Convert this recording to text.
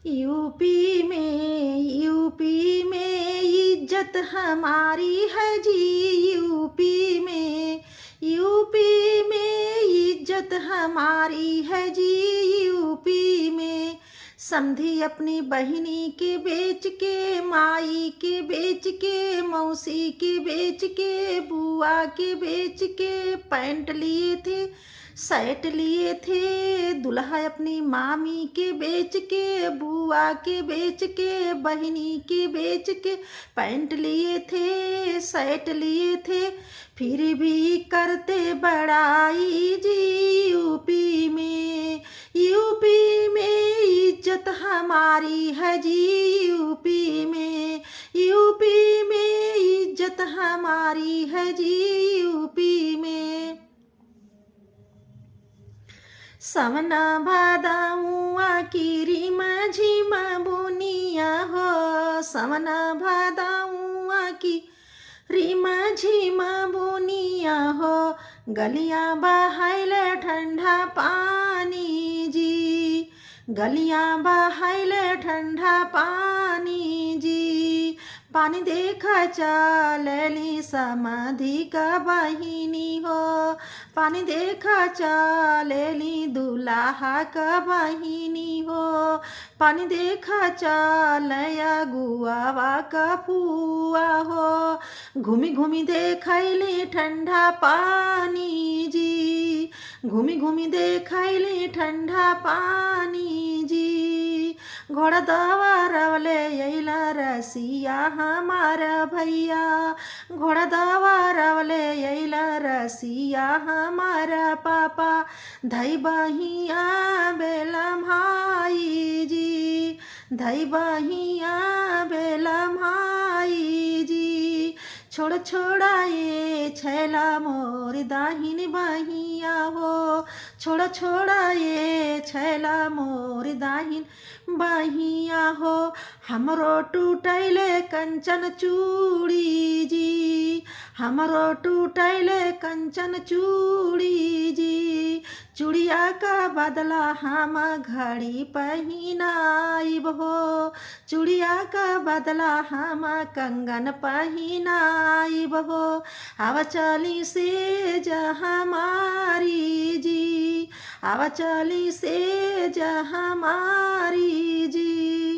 UP में इज्जत हमारी है जी। यूपी में इज्जत हमारी है जी। यूपी में समधी अपनी बहिनी के बेच के, माई के बेच के, मौसी के बेच के, बुआ के बेच के पैंट लिए थे, शर्ट लिए थे। दुल्हा अपनी मामी के बेच के, बुआ के बेच के, बहिनी के बेच के पैंट लिए थे, शर्ट लिए थे। फिर भी करते बड़ाई जी। यूपी में इज्जत हमारी है जी। यूपी में इज्जत हमारी है जी। यूपी में सवना भादउआ की रिमा झिमा बुनिया हो। सवना भादउआ की रिमा झिमा बुनिया हो। गलियां बहाइल ठंडा पानी जी। गलियां बहाइल ठंडा पानी जी। पानी देखा चलली समाधि का बहिनी हो। पानी देखा चलली दुल्हा का बहिनी हो। पानी देखा चलया गुआवा का फुआ हो। घूमी घूमी देखैली ठंडा पानी जी। घूमी घूमी देखैली ठंडा पानी जी। घोड़ा दवारवले अइला रसिया हमारा भैया। घोड़ा दवारवले अइला रसिया हमारा पापा। धई बहिया बेला भाई जी। धई बहिया बेला भाई जी। छोड़ छोड़ा ये छैला मोर दाहिन बहिया हो। छोड़ छोड़ा ये छैला मोर दाहिन बहिया हो। हमरो टूटैले कंचन चूड़ी जी। हमरो टूटैले कंचन चूड़ी जी। चूड़िया का बदला हम घड़ी पहिनाइब हो। चूड़िया का बदला हम कंगन पहिनाइब हो। आव चली से हमारी जी। आव चली से हमारी जी।